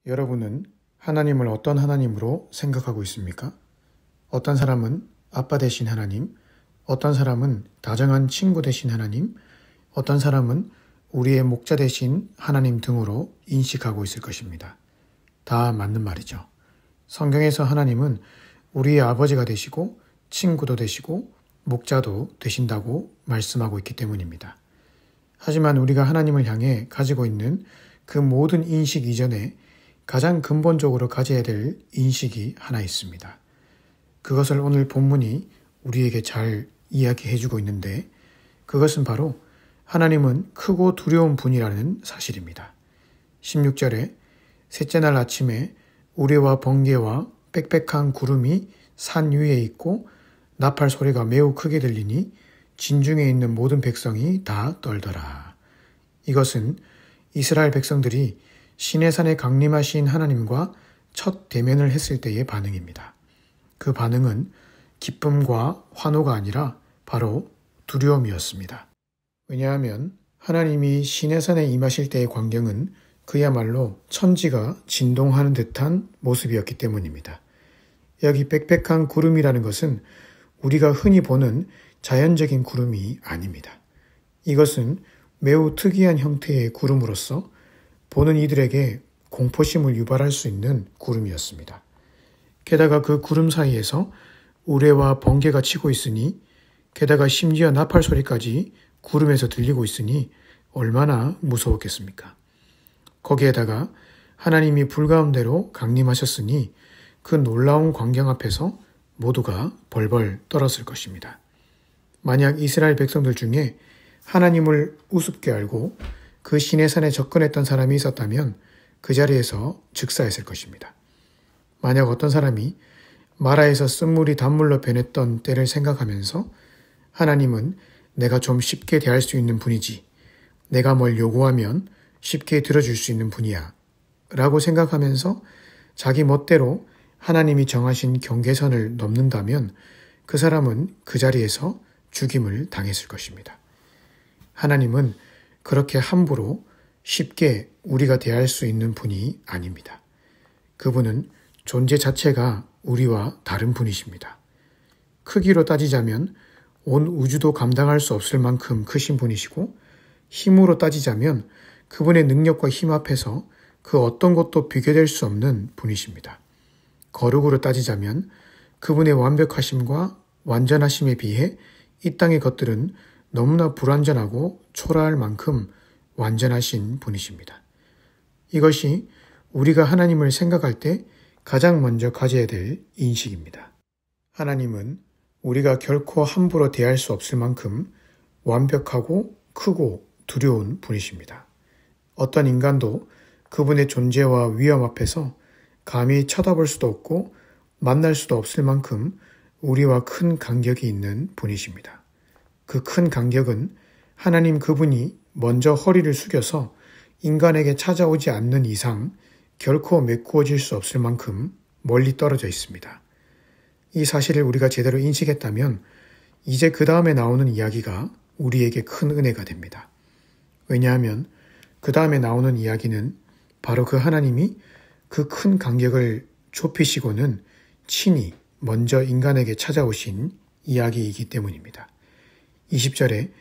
여러분은 하나님을 어떤 하나님으로 생각하고 있습니까? 어떤 사람은 아빠 대신 하나님, 어떤 사람은 다정한 친구 대신 하나님, 어떤 사람은 우리의 목자 대신 하나님 등으로 인식하고 있을 것입니다. 다 맞는 말이죠. 성경에서 하나님은 우리의 아버지가 되시고 친구도 되시고 목자도 되신다고 말씀하고 있기 때문입니다. 하지만 우리가 하나님을 향해 가지고 있는 그 모든 인식 이전에 가장 근본적으로 가져야 될 인식이 하나 있습니다. 그것을 오늘 본문이 우리에게 잘 이야기해주고 있는데 그것은 바로 하나님은 크고 두려운 분이라는 사실입니다. 16절에 셋째 날 아침에 우레와 번개와 빽빽한 구름이 산 위에 있고 나팔 소리가 매우 크게 들리니 진중에 있는 모든 백성이 다 떨더라. 이것은 이스라엘 백성들이 시내산에 강림하신 하나님과 첫 대면을 했을 때의 반응입니다. 그 반응은 기쁨과 환호가 아니라 바로 두려움이었습니다. 왜냐하면 하나님이 시내산에 임하실 때의 광경은 그야말로 천지가 진동하는 듯한 모습이었기 때문입니다. 여기 빽빽한 구름이라는 것은 우리가 흔히 보는 자연적인 구름이 아닙니다. 이것은 매우 특이한 형태의 구름으로서 보는 이들에게 공포심을 유발할 수 있는 구름이었습니다. 게다가 그 구름 사이에서 우레와 번개가 치고 있으니 게다가 심지어 나팔 소리까지 구름에서 들리고 있으니 얼마나 무서웠겠습니까? 거기에다가 하나님이 불가운데로 강림하셨으니 그 놀라운 광경 앞에서 모두가 벌벌 떨었을 것입니다. 만약 이스라엘 백성들 중에 하나님을 우습게 알고 그 시내산에 접근했던 사람이 있었다면 그 자리에서 즉사했을 것입니다. 만약 어떤 사람이 마라에서 쓴물이 단물로 변했던 때를 생각하면서 하나님은 내가 좀 쉽게 대할 수 있는 분이지, 내가 뭘 요구하면 쉽게 들어줄 수 있는 분이야 라고 생각하면서 자기 멋대로 하나님이 정하신 경계선을 넘는다면 그 사람은 그 자리에서 죽임을 당했을 것입니다. 하나님은 그렇게 함부로 쉽게 우리가 대할 수 있는 분이 아닙니다. 그분은 존재 자체가 우리와 다른 분이십니다. 크기로 따지자면 온 우주도 감당할 수 없을 만큼 크신 분이시고 힘으로 따지자면 그분의 능력과 힘 앞에서 그 어떤 것도 비교될 수 없는 분이십니다. 거룩으로 따지자면 그분의 완벽하심과 완전하심에 비해 이 땅의 것들은 너무나 불완전하고 초라할 만큼 완전하신 분이십니다. 이것이 우리가 하나님을 생각할 때 가장 먼저 가져야 될 인식입니다. 하나님은 우리가 결코 함부로 대할 수 없을 만큼 완벽하고 크고 두려운 분이십니다. 어떤 인간도 그분의 존재와 위엄 앞에서 감히 쳐다볼 수도 없고 만날 수도 없을 만큼 우리와 큰 간격이 있는 분이십니다. 그 큰 간격은 하나님 그분이 먼저 허리를 숙여서 인간에게 찾아오지 않는 이상 결코 메꾸어질 수 없을 만큼 멀리 떨어져 있습니다. 이 사실을 우리가 제대로 인식했다면 이제 그 다음에 나오는 이야기가 우리에게 큰 은혜가 됩니다. 왜냐하면 그 다음에 나오는 이야기는 바로 그 하나님이 그 큰 간격을 좁히시고는 친히 먼저 인간에게 찾아오신 이야기이기 때문입니다. 20절에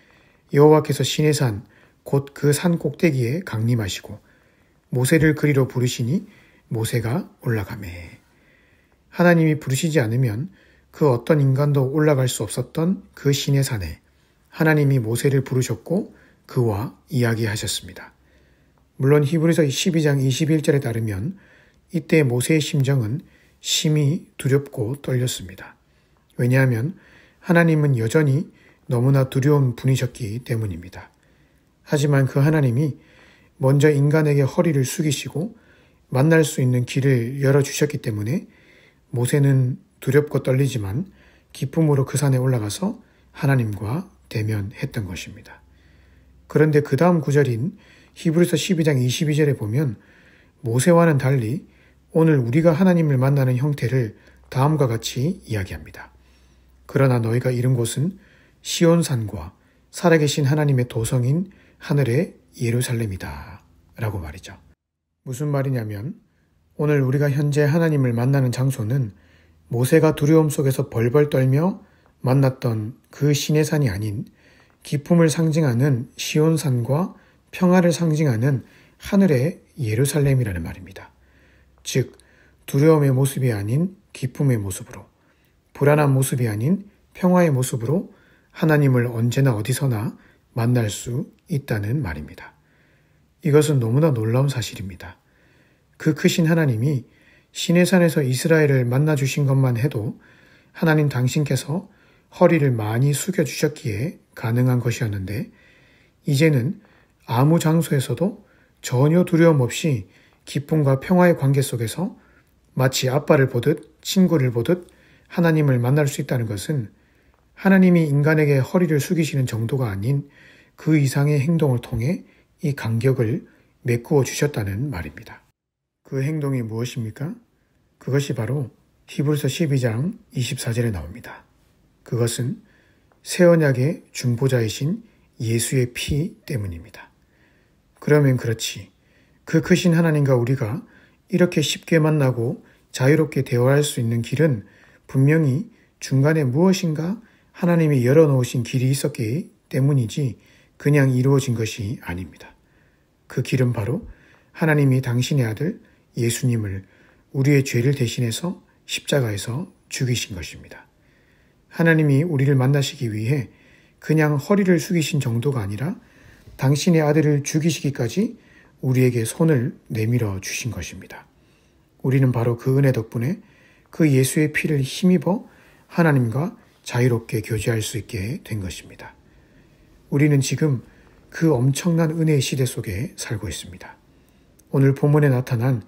여호와께서 시내산 곧 그 산 꼭대기에 강림하시고 모세를 그리로 부르시니 모세가 올라가매. 하나님이 부르시지 않으면 그 어떤 인간도 올라갈 수 없었던 그 시내산에 하나님이 모세를 부르셨고 그와 이야기하셨습니다. 물론 히브리서 12장 21절에 따르면 이때 모세의 심정은 심히 두렵고 떨렸습니다. 왜냐하면 하나님은 여전히 너무나 두려운 분이셨기 때문입니다. 하지만 그 하나님이 먼저 인간에게 허리를 숙이시고 만날 수 있는 길을 열어주셨기 때문에 모세는 두렵고 떨리지만 기쁨으로 그 산에 올라가서 하나님과 대면했던 것입니다. 그런데 그 다음 구절인 히브리서 12장 22절에 보면 모세와는 달리 오늘 우리가 하나님을 만나는 형태를 다음과 같이 이야기합니다. 그러나 너희가 이른 곳은 시온산과 살아계신 하나님의 도성인 하늘의 예루살렘이다 라고 말이죠. 무슨 말이냐면 오늘 우리가 현재 하나님을 만나는 장소는 모세가 두려움 속에서 벌벌 떨며 만났던 그 시내산이 아닌 기쁨을 상징하는 시온산과 평화를 상징하는 하늘의 예루살렘이라는 말입니다. 즉, 두려움의 모습이 아닌 기쁨의 모습으로, 불안한 모습이 아닌 평화의 모습으로 하나님을 언제나 어디서나 만날 수 있다는 말입니다. 이것은 너무나 놀라운 사실입니다. 그 크신 하나님이 시내산에서 이스라엘을 만나주신 것만 해도 하나님 당신께서 허리를 많이 숙여주셨기에 가능한 것이었는데, 이제는 아무 장소에서도 전혀 두려움 없이 기쁨과 평화의 관계 속에서 마치 아빠를 보듯 친구를 보듯 하나님을 만날 수 있다는 것은 하나님이 인간에게 허리를 숙이시는 정도가 아닌 그 이상의 행동을 통해 이 간격을 메꾸어 주셨다는 말입니다. 그 행동이 무엇입니까? 그것이 바로 히브리서 12장 24절에 나옵니다. 그것은 새 언약의 중보자이신 예수의 피 때문입니다. 그러면 그렇지, 그 크신 하나님과 우리가 이렇게 쉽게 만나고 자유롭게 대화할 수 있는 길은 분명히 중간에 무엇인가 하나님이 열어놓으신 길이 있었기 때문이지 그냥 이루어진 것이 아닙니다. 그 길은 바로 하나님이 당신의 아들 예수님을 우리의 죄를 대신해서 십자가에서 죽이신 것입니다. 하나님이 우리를 만나시기 위해 그냥 허리를 숙이신 정도가 아니라 당신의 아들을 죽이시기까지 우리에게 손을 내밀어 주신 것입니다. 우리는 바로 그 은혜 덕분에 그 예수의 피를 힘입어 하나님과 자유롭게 교제할 수 있게 된 것입니다. 우리는 지금 그 엄청난 은혜의 시대 속에 살고 있습니다. 오늘 본문에 나타난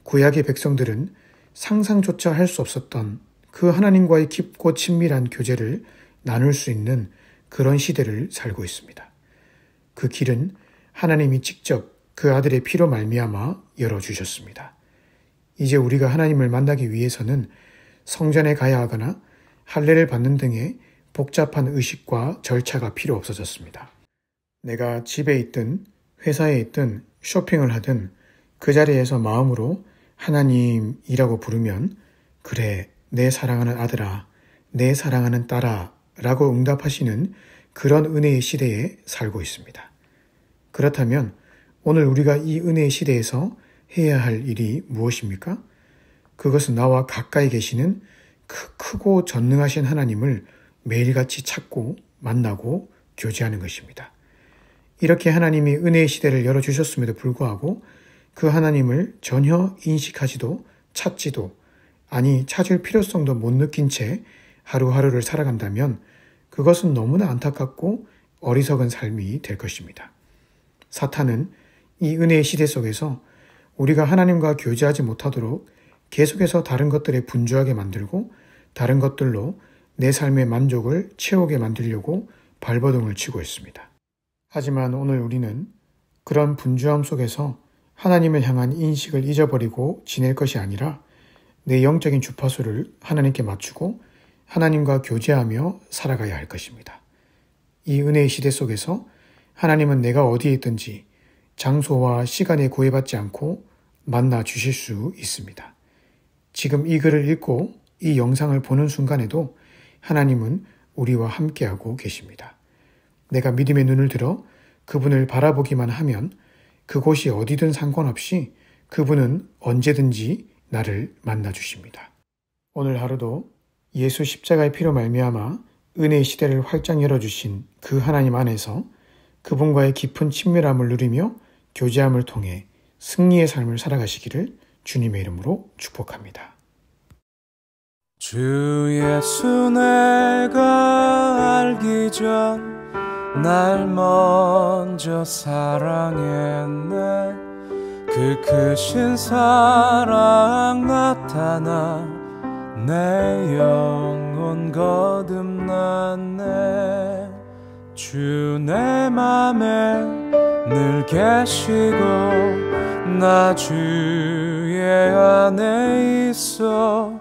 구약의 백성들은 상상조차 할 수 없었던 그 하나님과의 깊고 친밀한 교제를 나눌 수 있는 그런 시대를 살고 있습니다. 그 길은 하나님이 직접 그 아들의 피로 말미암아 열어주셨습니다. 이제 우리가 하나님을 만나기 위해서는 성전에 가야 하거나 할례를 받는 등의 복잡한 의식과 절차가 필요 없어졌습니다. 내가 집에 있든 회사에 있든 쇼핑을 하든 그 자리에서 마음으로 하나님이라고 부르면 그래, 내 사랑하는 아들아, 내 사랑하는 딸아 라고 응답하시는 그런 은혜의 시대에 살고 있습니다. 그렇다면 오늘 우리가 이 은혜의 시대에서 해야 할 일이 무엇입니까? 그것은 나와 가까이 계시는 크고 전능하신 하나님을 매일같이 찾고 만나고 교제하는 것입니다. 이렇게 하나님이 은혜의 시대를 열어주셨음에도 불구하고 그 하나님을 전혀 인식하지도 찾지도 아니 찾을 필요성도 못 느낀 채 하루하루를 살아간다면 그것은 너무나 안타깝고 어리석은 삶이 될 것입니다. 사탄은 이 은혜의 시대 속에서 우리가 하나님과 교제하지 못하도록 계속해서 다른 것들에 분주하게 만들고 다른 것들로 내 삶의 만족을 채우게 만들려고 발버둥을 치고 있습니다. 하지만 오늘 우리는 그런 분주함 속에서 하나님을 향한 인식을 잊어버리고 지낼 것이 아니라 내 영적인 주파수를 하나님께 맞추고 하나님과 교제하며 살아가야 할 것입니다. 이 은혜의 시대 속에서 하나님은 내가 어디에 있든지 장소와 시간에 구애받지 않고 만나 주실 수 있습니다. 지금 이 글을 읽고 이 영상을 보는 순간에도 하나님은 우리와 함께하고 계십니다. 내가 믿음의 눈을 들어 그분을 바라보기만 하면 그곳이 어디든 상관없이 그분은 언제든지 나를 만나 주십니다. 오늘 하루도 예수 십자가의 피로 말미암아 은혜의 시대를 활짝 열어주신 그 하나님 안에서 그분과의 깊은 친밀함을 누리며 교제함을 통해 승리의 삶을 살아가시기를 주님의 이름으로 축복합니다. 주 예수 내가 알기 전 날 먼저 사랑했네. 그 크신 사랑 나타나 내 영혼 거듭났네. 주 내 맘에 늘 계시고 나 주의 안에 있어.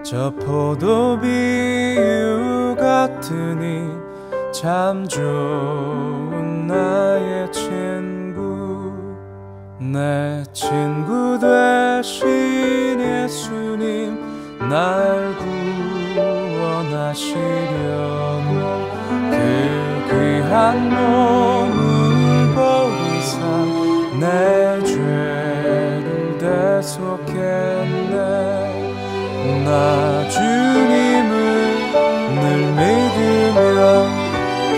저 포도비유 같으니 참 좋은 나의 친구. 내 친구 되시 계속했네. 나 주님을 늘 믿으며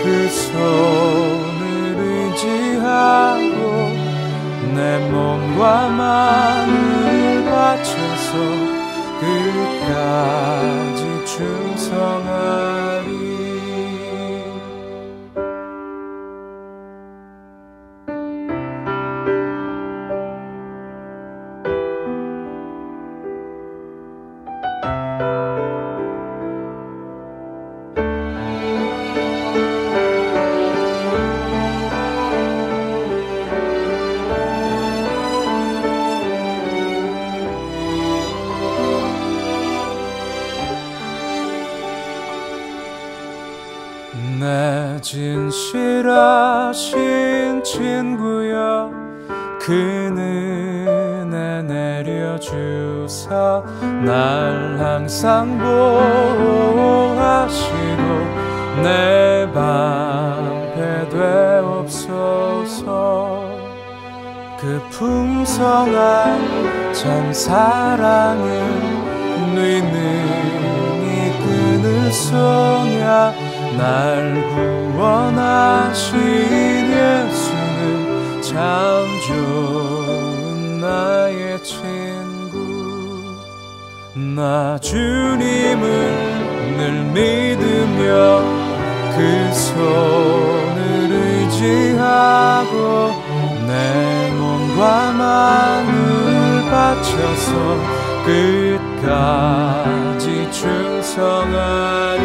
그 손을 의지하고 내 몸과 마음을 바쳐서 끝까지 충성하리. 내 진실하신 친구여, 그 은혜 내려주사 날 항상 보호하시고 내 방패 되옵소서. 그 풍성한 참 사랑을 네 능히 끊을 소냐. 날 구원하신 예수는 참 좋은 나의 친구. 나 주님을 늘 믿으며 그 손을 의지하고 내 몸과 마음을 바쳐서 끝까지 충성하리.